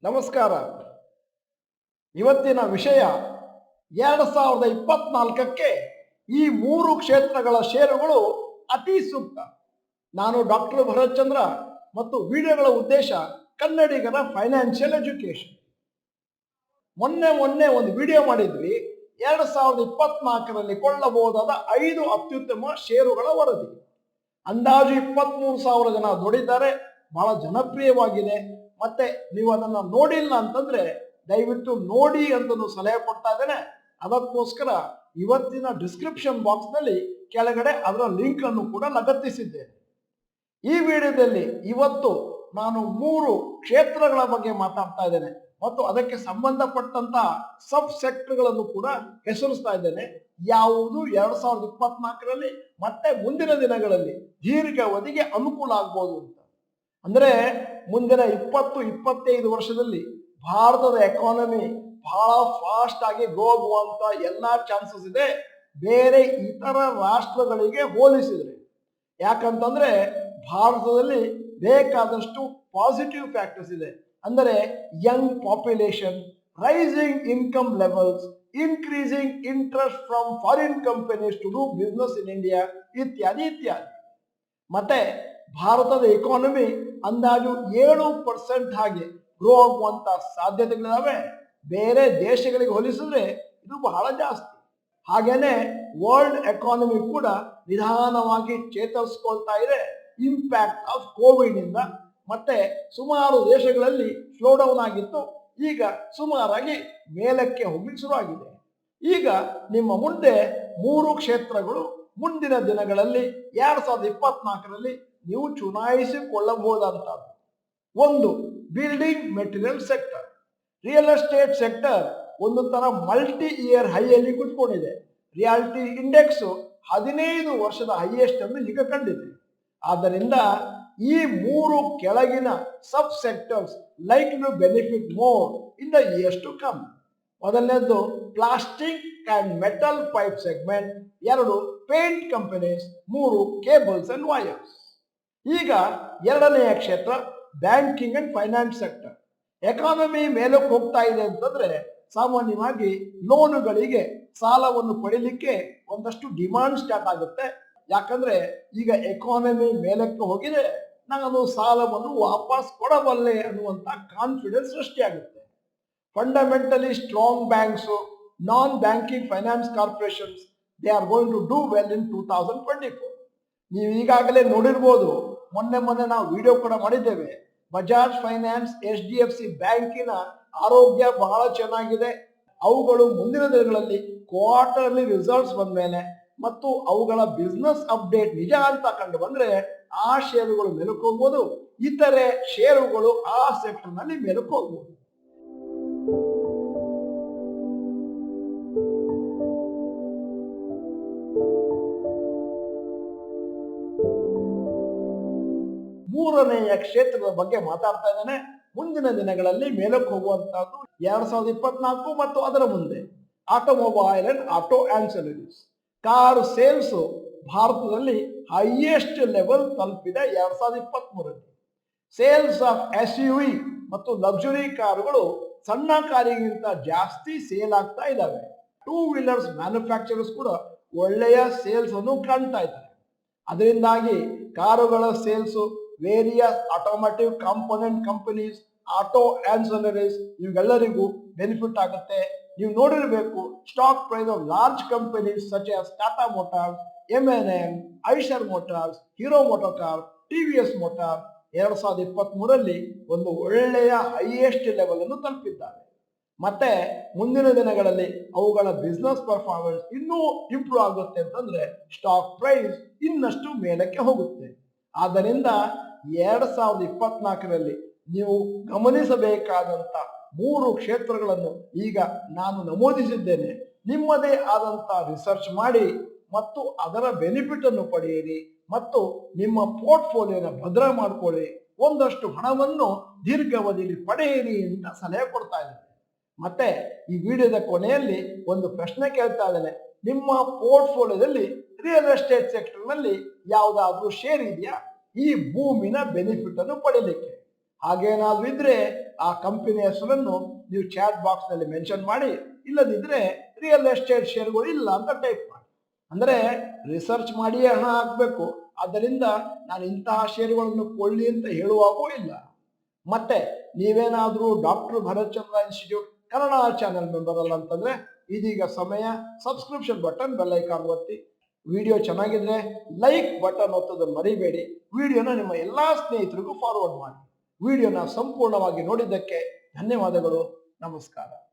ನಮಸ್ಕಾರ. ಇವತ್ತಿನ ವಿಷಯ 2024ಕ್ಕೆ ಈ ಮೂರು ಕ್ಷೇತ್ರಗಳ ಷೇರುಗಳು ಅತಿ ಸೂಕ್ತ. ನಾನು ಡಾಕ್ಟರ್ ಭರತ್ ಚಂದ್ರ ಮತ್ತು ವಿಡಿಯೋಗಳ ಉದ್ದೇಶ ಕನ್ನಡಿಗರ ಫೈನಾನ್ಷಿಯಲ್ ಎಜುಕೇಶನ್. ಮೊನ್ನೆ ಒಂದು ವಿಡಿಯೋ ಮಾಡಿದ್ವಿ. 2024ರಲ್ಲಿ ಕೊಳ್ಳಬಹುದಾದ 5 ಅತ್ಯುತ್ತಮ ಷೇರುಗಳ ವರದಿ. ಅಂದಾಜು 23,000 ಜನ ದುಡಿದ್ದಾರೆ. ಬಹಳ ಜನಪ್ರಿಯವಾಗಿದೆ. ಮತ್ತೆ ನೀವು ಅದನ್ನ ನೋಡಿಲ್ಲ ಅಂತಂದ್ರೆ ದಯವಿಟ್ಟು ನೋಡಿ ಅಂತ ಸಲಹೆ ಕೊಡ್ತಾ ಇದ್ದೇನೆ. ಅದಕ್ಕೋಸ್ಕರ ಇವತ್ತಿನ ಡಿಸ್ಕ್ರಿಪ್ಷನ್ ಬಾಕ್ಸ್ ನಲ್ಲಿ ಕೆಳಗಡೆ ಅದರ ಲಿಂಕ್ ಅನ್ನು ಕೂಡ ಲಗತ್ತಿಸಿದ್ದೇನೆ. ಈ ವಿಡಿಯೋದಲ್ಲಿ ಇವತ್ತು ನಾನು 3 ಕ್ಷೇತ್ರಗಳ ಬಗ್ಗೆ ಮಾತಾಡ್ತಾ ಇದ್ದೇನೆ ಮತ್ತು ಅದಕ್ಕೆ ಸಂಬಂಧಪಟ್ಟಂತ ಸಬ್ ಸೆಕ್ಟರ್ಗಳನ್ನು ಕೂಡ ಹೆಸರಿಸ್ತಾ ಇದ್ದೇನೆ. ಯಾವುದು 2024ರಲ್ಲಿ ಮತ್ತೆ ಮುಂದಿನ ದಿನಗಳಲ್ಲಿ ದೀರ್ಘಾವಧಿಗೆ ಅನುಕೂಲ ಆಗ್ಬೋದು ಅಂತ. ಅಂದ್ರೆ ಮುಂದಿನ 20-25 ವರ್ಷದಲ್ಲಿ ಭಾರತದ ಎಕಾನಮಿ ಬಹಳ ಫಾಸ್ಟ್ ಆಗಿ ಗ್ರೋ ಆಗುವಂತ ಎಲ್ಲಾ ಚಾನ್ಸಸ್ ಇದೆ ಬೇರೆ ಇತರ ರಾಷ್ಟ್ರಗಳಿಗೆ ಹೋಲಿಸಿದ್ರೆ. ಯಾಕಂತಂದ್ರೆ ಭಾರತದಲ್ಲಿ ಬೇಕಾದಷ್ಟು ಪಾಸಿಟಿವ್ ಫ್ಯಾಕ್ಟರ್ಸ್ ಇದೆ. ಅಂದರೆ young population, rising income levels, increasing interest from foreign companies to do business in India ಇತ್ಯಾದಿ ಇತ್ಯಾದಿ. ಮತ್ತೆ ಭಾರತದ ಎಕಾನಮಿ ಅಂದಾಜು 7% ಹಾಗೆ ಗ್ರೋ ಆಗುವಂತ ಸಾಧ್ಯತೆಗಳಿದಾವೆ. ಬೇರೆ ದೇಶಗಳಿಗೆ ಹೋಲಿಸಿದ್ರೆ ಇದು ಬಹಳ ಜಾಸ್ತಿ. ಹಾಗೇನೆ ವರ್ಲ್ಡ್ ಎಕಾನಮಿ ಕೂಡ ನಿಧಾನವಾಗಿ ಚೇತರಿಸ್ಕೊಳ್ತಾ ಇದೆ ಇಂಪ್ಯಾಕ್ಟ್ ಆಫ್ ಕೋವಿಡ್ ಇಂದ. ಮತ್ತೆ ಸುಮಾರು ದೇಶಗಳಲ್ಲಿ ಸ್ಲೋ ಡೌನ್ ಆಗಿತ್ತು, ಈಗ ಸುಮಾರಾಗಿ ಮೇಲಕ್ಕೆ ಹೋಗ್ಲಿಕ್ಕೆ ಶುರುವಾಗಿದೆ. ಈಗ ನಿಮ್ಮ ಮುಂದೆ 3 ಕ್ಷೇತ್ರಗಳು ಮುಂದಿನ ದಿನಗಳಲ್ಲಿ 2024ರಲ್ಲಿ ನೀವು ಚುನಾಯಿಸಿಕೊಳ್ಳಬಹುದಂತದ್ದು. ಒಂದು, building material sector. Real estate sector ಒಂದು ತರ ಮಲ್ಟಿ ಇಯರ್ ಹೈಯಲ್ಲಿ ಕುತ್ಕೊಂಡಿದೆ. ರಿಯಾಲಿಟಿ ಇಂಡೆಕ್ಸ್ 15 ವರ್ಷದ ಹೈಯೆಸ್ಟ್ ಅನ್ನು ಈಗ ಕಂಡಿದೆ. ಆದ್ದರಿಂದ ಈ 3 ಕೆಳಗಿನ sub sectors like to benefit more in the years to come. ಮೊದಲನೇದು plastic and metal pipe segment, 2 paint companies, 3 cables and wires. ಈಗ ಎರಡನೆಯ ಕ್ಷೇತ್ರ banking and finance sector. Economy ಮೇಲಕ್ಕೆ ಹೋಗ್ತಾ ಇದೆ ಅಂತಂದ್ರೆ ಸಾಮಾನ್ಯವಾಗಿ ಲೋನುಗಳಿಗೆ ಸಾಲವನ್ನು ಪಡಿಲಿಕ್ಕೆ ಒಂದಷ್ಟು ಡಿಮಾಂಡ್ ಸ್ಟಾರ್ಟ್ ಆಗುತ್ತೆ. ಯಾಕಂದ್ರೆ ಈಗ ಎಕಾನಮಿ ಮೇಲಕ್ಕೆ ಹೋಗಿದೆ, ನಾನು ಸಾಲವನ್ನು ವಾಪಸ್ ಕೊಡಬಲ್ಲೆ ಅನ್ನುವಂತ ಕಾನ್ಫಿಡೆನ್ಸ್ ಸೃಷ್ಟಿಯಾಗುತ್ತೆ. Fundamentally strong banks, non banking finance corporations, they are going to do well in 2024. ನೀವು ಈಗಾಗಲೇ ನೋಡಿರ್ಬೋದು, ಮೊನ್ನೆ ನಾವು ವಿಡಿಯೋ ಕೂಡ ಮಾಡಿದ್ದೇವೆ. ಬಜಾಜ್ ಫೈನಾನ್ಸ್, HDFC ಬ್ಯಾಂಕಿನ ಆರೋಗ್ಯ ಬಹಳ ಚೆನ್ನಾಗಿದೆ. ಅವುಗಳು ಮುಂದಿನ ದಿನಗಳಲ್ಲಿ ಕ್ವಾರ್ಟರ್ಲಿ ರಿಸಲ್ಟ್ಸ್ ಬಂದ ಮೇಲೆ ಮತ್ತು ಅವುಗಳ ಬಿಸ್ನೆಸ್ ಅಪ್ಡೇಟ್ ನಿಜ ಅಂತ ಕಂಡು ಬಂದ್ರೆ ಆ ಷೇರುಗಳು ಮೇಲಕ್ಕೆ ಹೋಗ್ಬೋದು, ಇತರೆ ಷೇರುಗಳು ಆ ಸೆಕ್ಟರ್ ನಲ್ಲಿ ಮೇಲಕ್ಕೆ ಹೋಗ್ಬೋದು. ಮೂರನೆಯ ಕ್ಷೇತ್ರದ ಬಗ್ಗೆ ಮಾತಾಡ್ತಾ ಇದ್ದೇನೆ. ಮುಂದಿನ ದಿನಗಳಲ್ಲಿ ಮೇಲಕ್ಕೆ ಹೋಗುವಂತಹದ್ದು 2024 ಮತ್ತು ಅದರ ಮುಂದೆ automobile and auto ancillaries. Car sales ಭಾರತದಲ್ಲಿ ಹೈಯೆಸ್ಟ್ ಲೆವೆಲ್ ತಲುಪಿದೆ 2023ರಲ್ಲಿ. ಸೇಲ್ಸ್ ಆಫ್ SUV ಮತ್ತು ಲಕ್ಸುರಿ ಕಾರುಗಳು ಸಣ್ಣ ಕಾರಿಗಿಂತ ಜಾಸ್ತಿ ಸೇಲ್ ಆಗ್ತಾ ಇದ್ದಾವೆ. 2 ವೀಲರ್ಸ್ ಮ್ಯಾನುಫ್ಯಾಕ್ಚರರ್ಸ್ ಕೂಡ ಒಳ್ಳೆಯ ಸೇಲ್ಸ್ ಅನ್ನು ಕಾಣ್ತಾ ಇದ್ದಾರೆ. ಅದರಿಂದಾಗಿ ಕಾರುಗಳ sales, various automotive component companies, auto ancillaries ಇವೆಲ್ಲರಿಗೂ ಬೆನಿಫಿಟ್ ಆಗುತ್ತೆ. ನೀವು ನೋಡಿರಬೇಕು, stock price of large companies such as Tata Motors, M&M, Eicher Motors, Hero MotoCorp, TVS motor 2023ರಲ್ಲಿ ಒಂದು ಒಳ್ಳೆಯ ಹೈಯೆಸ್ಟ್ ಲೆವೆಲ್ ಅನ್ನು ತಲುಪಿದ್ದಾರೆ. ಮತ್ತೆ ಮುಂದಿನ ದಿನಗಳಲ್ಲಿ ಅವುಗಳ ಬಿಸ್ನೆಸ್ ಪರ್ಫಾರ್ಮೆನ್ಸ್ ಇನ್ನೂ ಇಂಪ್ರೂವ್ ಆಗುತ್ತೆ ಅಂತಂದ್ರೆ ಸ್ಟಾಕ್ ಪ್ರೈಸ್ ಇನ್ನಷ್ಟು ಮೇಲಕ್ಕೆ ಹೋಗುತ್ತೆ. ಆದ್ದರಿಂದ 2024ರಲ್ಲಿ ನೀವು ಗಮನಿಸಬೇಕಾದಂತ 3 ಕ್ಷೇತ್ರಗಳನ್ನು ಈಗ ನಾನು ನಮೂದಿಸಿದ್ದೇನೆ. ನಿಮ್ಮದೇ ಆದಂತ ರಿಸರ್ಚ್ ಮಾಡಿ ಮತ್ತು ಅದರ ಬೆನಿಫಿಟ್ ಅನ್ನು ಪಡೆಯಿರಿ ಮತ್ತು ನಿಮ್ಮ ಪೋರ್ಟ್ಫೋಲಿಯೋನ ಭದ್ರ ಮಾಡ್ಕೊಳ್ಳಿ. ಒಂದಷ್ಟು ಹಣವನ್ನು ದೀರ್ಘಾವಧಿಯಲ್ಲಿ ಪಡೆಯಿರಿ ಅಂತ ಸಲಹೆ ಕೊಡ್ತಾ ಇದ್ದೇನೆ. ಮತ್ತೆ ಈ ವಿಡಿಯೋದ ಕೊನೆಯಲ್ಲಿ ಒಂದು ಪ್ರಶ್ನೆ ಕೇಳ್ತಾ ಇದ್ದೇನೆ. ನಿಮ್ಮ ಪೋರ್ಟ್ಫೋಲಿಯೋದಲ್ಲಿ ರಿಯಲ್ ಎಸ್ಟೇಟ್ ಸೆಕ್ಟರ್ ನಲ್ಲಿ ಯಾವುದಾದ್ರೂ ಶೇರ್ ಇದೆಯಾ ಈ ಭೂಮಿನ ಬೆನಿಫಿಟ್ ಅನ್ನು ಪಡೆಯಲಿಕ್ಕೆ? ಹಾಗೇನಾದ್ರೂ ಇದ್ರೆ ಆ ಕಂಪನಿ ಹೆಸರನ್ನು ನೀವು ಚಾಟ್ ಬಾಕ್ಸ್ ನಲ್ಲಿ ಮೆನ್ಷನ್ ಮಾಡಿ, ಇಲ್ಲದಿದ್ರೆ ರಿಯಲ್ ಎಸ್ಟೇಟ್ ಶೇರ್ಗಳು ಇಲ್ಲ ಅಂತ ಟೈಪ್ ಮಾಡಿ. ಅಂದ್ರೆ ರಿಸರ್ಚ್ ಮಾಡಿಯೇ ಹಣ ಹಾಕ್ಬೇಕು. ಆದ್ದರಿಂದ ನಾನು ಇಂತಹ ಷೇರುಗಳನ್ನು ಕೊಳ್ಳಿ ಅಂತ ಹೇಳುವಾಗೂ ಇಲ್ಲ. ಮತ್ತೆ ನೀವೇನಾದ್ರೂ ಡಾಕ್ಟರ್ ಭರತ್ ಚಂದ್ರ ಇನ್ಸ್ಟಿಟ್ಯೂಟ್ ಕನ್ನಡ ಚಾನೆಲ್ ಮೆಂಬರ್ ಅಲ್ಲ ಅಂತಂದ್ರೆ ಇದೀಗ ಸಮಯ, ಸಬ್ಸ್ಕ್ರಿಪ್ಷನ್ ಬಟನ್, ಬೆಲ್ ಐಕಾನ್ ಒತ್ತಿ. ವಿಡಿಯೋ ಚೆನ್ನಾಗಿದ್ರೆ ಲೈಕ್ ಬಟನ್ ಒತ್ತೋದನ್ನು ಮರಿಬೇಡಿ. ವಿಡಿಯೋನ ನಿಮ್ಮ ಎಲ್ಲಾ ಸ್ನೇಹಿತರಿಗೂ ಫಾರ್ವರ್ಡ್ ಮಾಡಿ. ವಿಡಿಯೋನ ಸಂಪೂರ್ಣವಾಗಿ ನೋಡಿದ್ದಕ್ಕೆ ಧನ್ಯವಾದಗಳು. ನಮಸ್ಕಾರ.